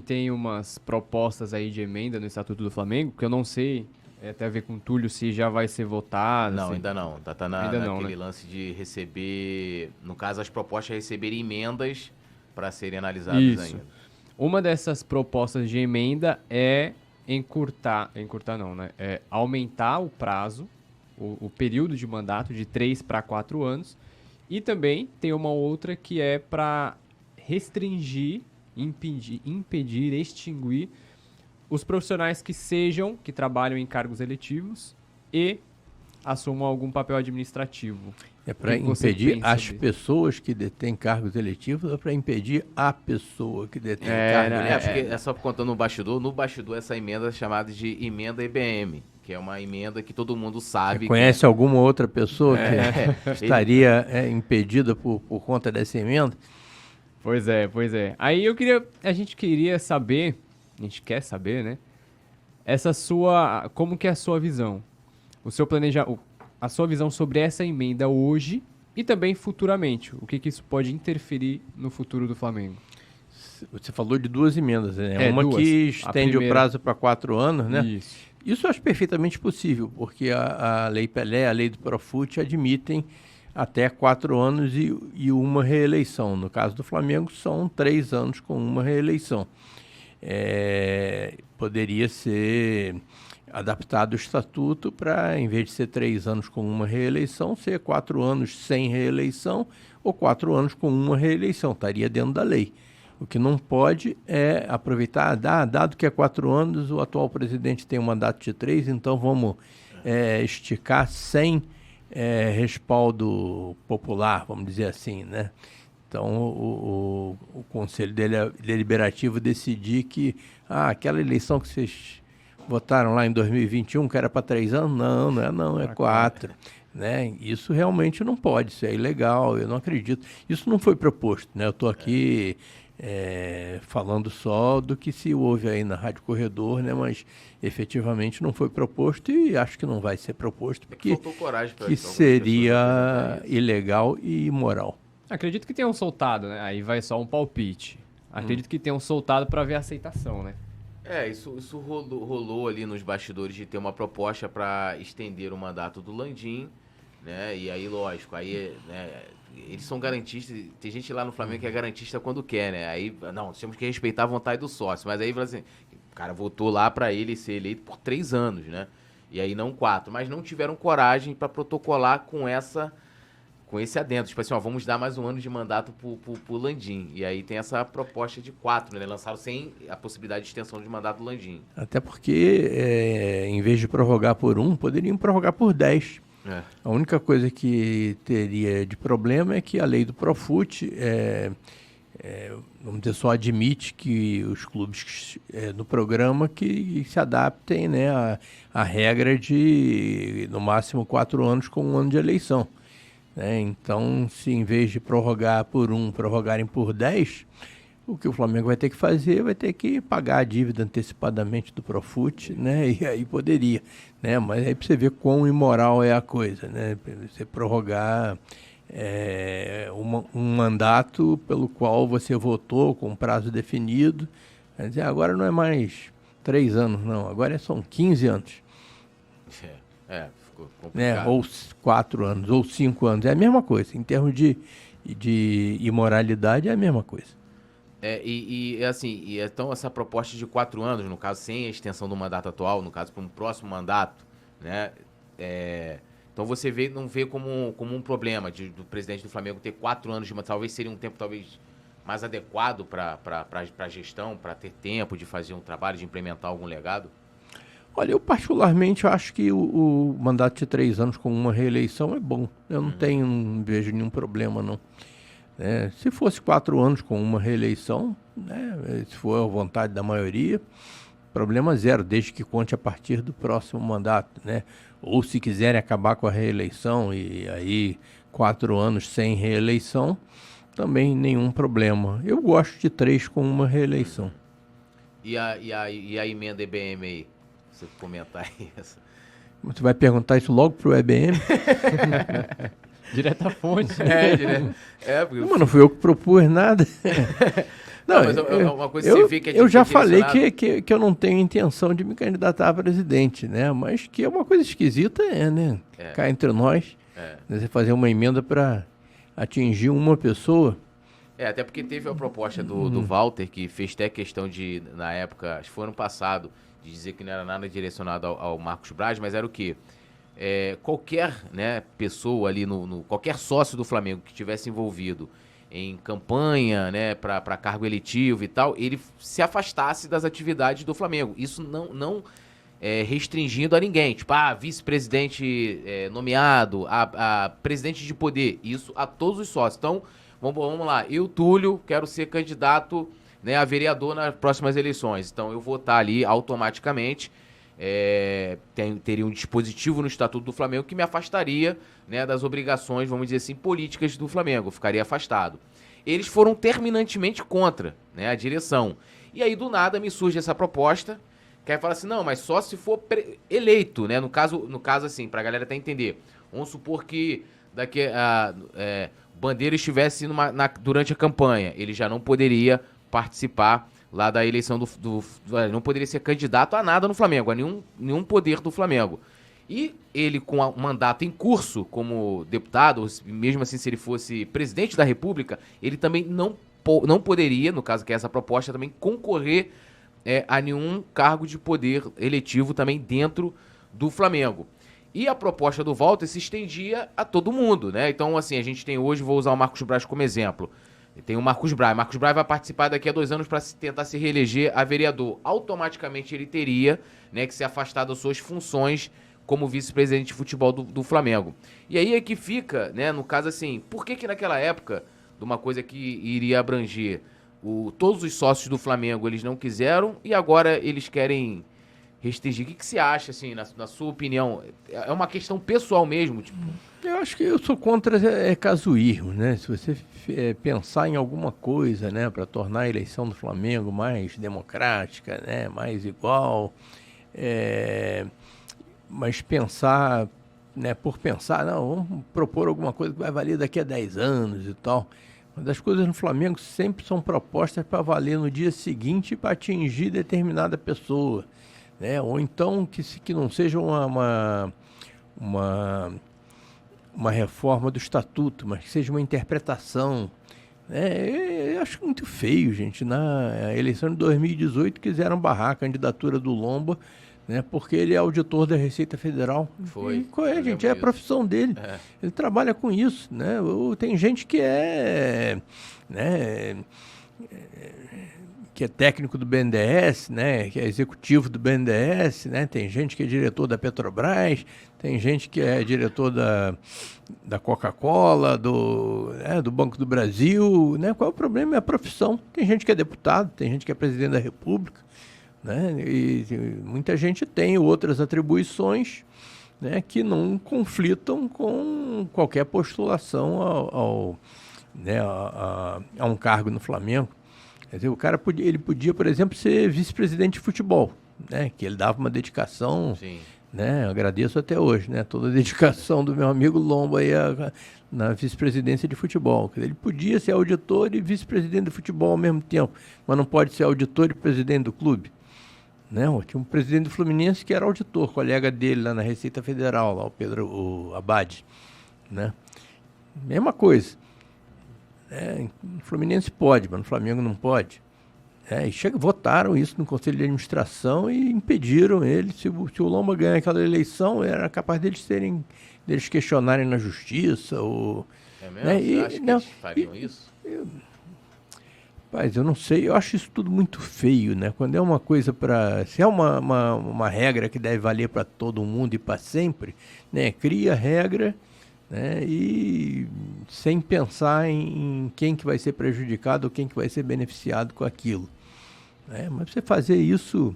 Tem umas propostas aí de emenda no Estatuto do Flamengo, que eu não sei, até a ver com o Túlio, se já vai ser votado. Não, se... ainda não. Tá naquele lance de receber... No caso, as propostas é receber emendas para serem analisadas ainda. Uma dessas propostas de emenda é encurtar não, né? É aumentar o prazo, o período de mandato de 3 para 4 anos. E também tem uma outra que é para restringir, impedir, extinguir os profissionais que trabalham em cargos eletivos e assumam algum papel administrativo. É para impedir as pessoas que detêm cargos eletivos ou para impedir a pessoa que detém cargo eletivo? É só contando no bastidor essa emenda é chamada de emenda EBM, que é uma emenda que todo mundo sabe. Conhece alguma outra pessoa que estaria impedida por conta dessa emenda? Pois é. Aí a gente quer saber, né? Como que é a sua visão? A sua visão sobre essa emenda hoje e também futuramente. O que isso pode interferir no futuro do Flamengo? Você falou de 2 emendas, né? Uma duas. Que estende o prazo para 4 anos, né? Isso eu acho perfeitamente possível, porque a Lei Pelé, a Lei do Profut admitem até 4 anos e uma reeleição. No caso do Flamengo, são 3 anos com uma reeleição. Poderia ser adaptado o estatuto para, em vez de ser 3 anos com uma reeleição, ser 4 anos sem reeleição ou 4 anos com uma reeleição. Estaria dentro da lei. O que não pode é aproveitar, dado que é 4 anos, o atual presidente tem um mandato de 3, então vamos esticar sem respaldo popular, vamos dizer assim, né? Então, o Conselho Deliberativo decidir que aquela eleição que vocês votaram lá em 2021, que era para 3 anos, não é 4. Né? Isso realmente não pode, isso é ilegal, eu não acredito. Isso não foi proposto, né? Eu estou aqui falando só do que se ouve aí na Rádio Corredor, né? Mas efetivamente não foi proposto e acho que não vai ser proposto, porque que seria ilegal e imoral. Acredito que tenham soltado, né? Aí vai só um palpite. Acredito que tenham soltado para ver a aceitação, né? Isso rolou ali nos bastidores de ter uma proposta para estender o mandato do Landim, né? E aí, lógico, eles são garantistas, tem gente lá no Flamengo que é garantista quando quer, né? Aí, não, temos que respeitar a vontade do sócio, mas aí, assim, o cara votou lá para ele ser eleito por 3 anos, né? E aí não 4, mas não tiveram coragem para protocolar com esse adendo, tipo assim, vamos dar mais 1 ano de mandato pro Landim. E aí tem essa proposta de 4, né? Lançaram sem a possibilidade de extensão de mandato do Landim. Até porque, em vez de prorrogar por 1, poderiam prorrogar por 10. A única coisa que teria de problema é que a lei do Profut, vamos dizer, só admite que os clubes no programa que se adaptem, né, à regra de, no máximo, 4 anos com 1 ano de eleição. Então, se em vez de prorrogar por 1, prorrogarem por 10, o que o Flamengo vai ter que fazer, vai ter que pagar a dívida antecipadamente do Profut, né? E aí poderia, né? Mas aí para você ver quão imoral é a coisa, né? Você prorrogar um mandato pelo qual você votou com prazo definido, quer dizer, agora não é mais 3 anos, não, agora são 15 anos. Ficou complicado. Ou 4 anos, ou 5 anos, é a mesma coisa. Em termos de imoralidade, é a mesma coisa. Então essa proposta de 4 anos, no caso, sem a extensão do mandato atual, no caso, para um próximo mandato, né? Então você não vê como um problema do presidente do Flamengo ter 4 anos de mandato, talvez seria um tempo mais adequado para a gestão, para ter tempo de fazer um trabalho, de implementar algum legado? Olha, eu particularmente acho que o mandato de 3 anos com uma reeleição é bom. Eu não vejo nenhum problema, não. Se fosse 4 anos com uma reeleição, né, se for a vontade da maioria, problema zero, desde que conte a partir do próximo mandato, né? Ou se quiserem acabar com a reeleição e aí 4 anos sem reeleição, também nenhum problema. Eu gosto de 3 com uma reeleição. E a emenda EBM aí? Você comentar isso. Você vai perguntar isso logo pro EBM? Direto à fonte. Direto. Não fui eu que propus nada. Não, mas uma coisa que você vê que a gente eu já falei que eu não tenho intenção de me candidatar a presidente, né? Mas que é uma coisa esquisita, né? Cá entre nós, você fazer uma emenda para atingir uma pessoa. Até porque teve a proposta do Walter, que fez até questão de, na época, acho que foi ano passado, de dizer que não era nada direcionado ao Marcos Braz, mas era o quê? Qualquer, né, pessoa ali, qualquer sócio do Flamengo que tivesse envolvido em campanha, né, para cargo eletivo e tal, ele se afastasse das atividades do Flamengo. Isso não restringindo a ninguém. Tipo, vice-presidente nomeado, a presidente de poder. Isso a todos os sócios. Então, vamos lá. Eu, Túlio, quero ser candidato, né, a vereador nas próximas eleições. Então, eu vou estar ali automaticamente. Teria um dispositivo no Estatuto do Flamengo que me afastaria, né, das obrigações, vamos dizer assim, políticas do Flamengo. Eu ficaria afastado. Eles foram terminantemente contra, né, a direção. E aí, do nada, me surge essa proposta, que aí fala assim, não, mas só se for eleito, né? No caso assim, pra galera até entender. Vamos supor que daqui Bandeira estivesse durante a campanha, ele já não poderia participar lá da eleição não poderia ser candidato a nada no Flamengo, a nenhum poder do Flamengo. E ele, com o mandato em curso como deputado, mesmo assim se ele fosse presidente da República, ele também não poderia, no caso que é essa proposta, também concorrer a nenhum cargo de poder eletivo também dentro do Flamengo. E a proposta do Walter se estendia a todo mundo, né? Então, assim, a gente tem hoje, vou usar o Marcos Braz como exemplo, tem o Marcos Braz. Marcos Braz vai participar daqui a 2 anos para tentar se reeleger a vereador. Automaticamente ele teria, né, que se afastar das suas funções como vice-presidente de futebol do Flamengo. E aí é que fica, né, no caso assim, por que naquela época, de uma coisa que iria abranger todos os sócios do Flamengo, eles não quiseram e agora eles querem restringir? O que você acha, assim, na sua opinião? É uma questão pessoal mesmo? Tipo? Eu acho que eu sou contra casuísmo, né? Se você pensar em alguma coisa, né, para tornar a eleição do Flamengo mais democrática, né, mais igual, mas pensar, né, por pensar, não, vamos propor alguma coisa que vai valer daqui a 10 anos e tal. Mas as coisas no Flamengo sempre são propostas para valer no dia seguinte para atingir determinada pessoa, né? Ou então que não seja uma reforma do estatuto, mas que seja uma interpretação. Eu acho muito feio, gente. Na eleição de 2018 quiseram barrar a candidatura do Lomba, né, porque ele é auditor da Receita Federal. Foi. Gente, é a profissão dele. Ele trabalha com isso, né? Tem gente que que é técnico do BNDES, né, que é executivo do BNDES, né, tem gente que é diretor da Petrobras, tem gente que é diretor da Coca-Cola, do Banco do Brasil, né? Qual é o problema? É a profissão. Tem gente que é deputado, tem gente que é presidente da República, né? E muita gente tem outras atribuições, né, que não conflitam com qualquer postulação a um cargo no Flamengo. Quer dizer, o cara podia, por exemplo, ser vice-presidente de futebol, né, que ele dava uma dedicação. Sim. Né, agradeço até hoje, né, toda a dedicação do meu amigo Lomba aí na vice-presidência de futebol. Quer dizer, ele podia ser auditor e vice-presidente de futebol ao mesmo tempo, mas não pode ser auditor e presidente do clube. Né? Tinha um presidente do Fluminense que era auditor, colega dele lá na Receita Federal, lá, o Abad. Né? Mesma coisa. No Fluminense pode, mas no Flamengo não pode. Votaram isso no Conselho de Administração e impediram ele. Se o Lomba ganhar aquela eleição, era capaz deles questionarem na Justiça. É mesmo? Você acha que eles fariam isso? Rapaz, eu não sei. Eu acho isso tudo muito feio, né? Quando é uma coisa para... Se é uma regra que deve valer para todo mundo e para sempre, né? Cria regra, né? E sem pensar em quem que vai ser prejudicado ou quem que vai ser beneficiado com aquilo. Mas você fazer isso,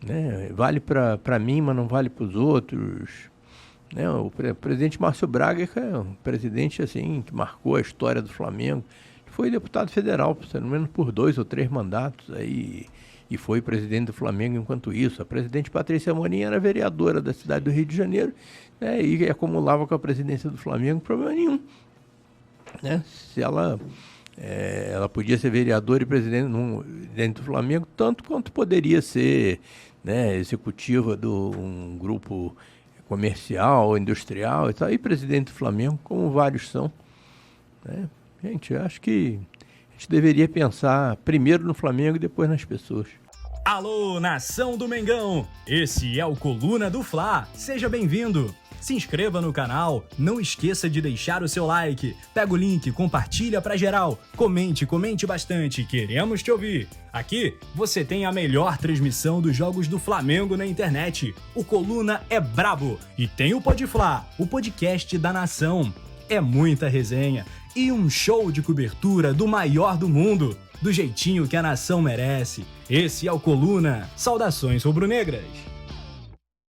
né, vale para mim, mas não vale para os outros. Né? O presidente Márcio Braga é um presidente assim, que marcou a história do Flamengo. Foi deputado federal, pelo menos por 2 ou 3 mandatos, aí, e foi presidente do Flamengo enquanto isso. A presidente Patrícia Amorim era vereadora da cidade do Rio de Janeiro, né, e acumulava com a presidência do Flamengo, problema nenhum. Né? Se ela ela podia ser vereadora e presidente do Flamengo, tanto quanto poderia ser, né, executiva de um grupo comercial, industrial e tal, e presidente do Flamengo, como vários são. Né? Gente, eu acho que a gente deveria pensar primeiro no Flamengo e depois nas pessoas. Alô, nação do Mengão! Esse é o Coluna do Fla. Seja bem-vindo! Se inscreva no canal, não esqueça de deixar o seu like, pega o link, compartilha pra geral, comente bastante, queremos te ouvir. Aqui você tem a melhor transmissão dos jogos do Flamengo na internet. O Coluna é brabo e tem o Podfla, o podcast da nação. É muita resenha e um show de cobertura do maior do mundo, do jeitinho que a nação merece. Esse é o Coluna. Saudações rubro-negras!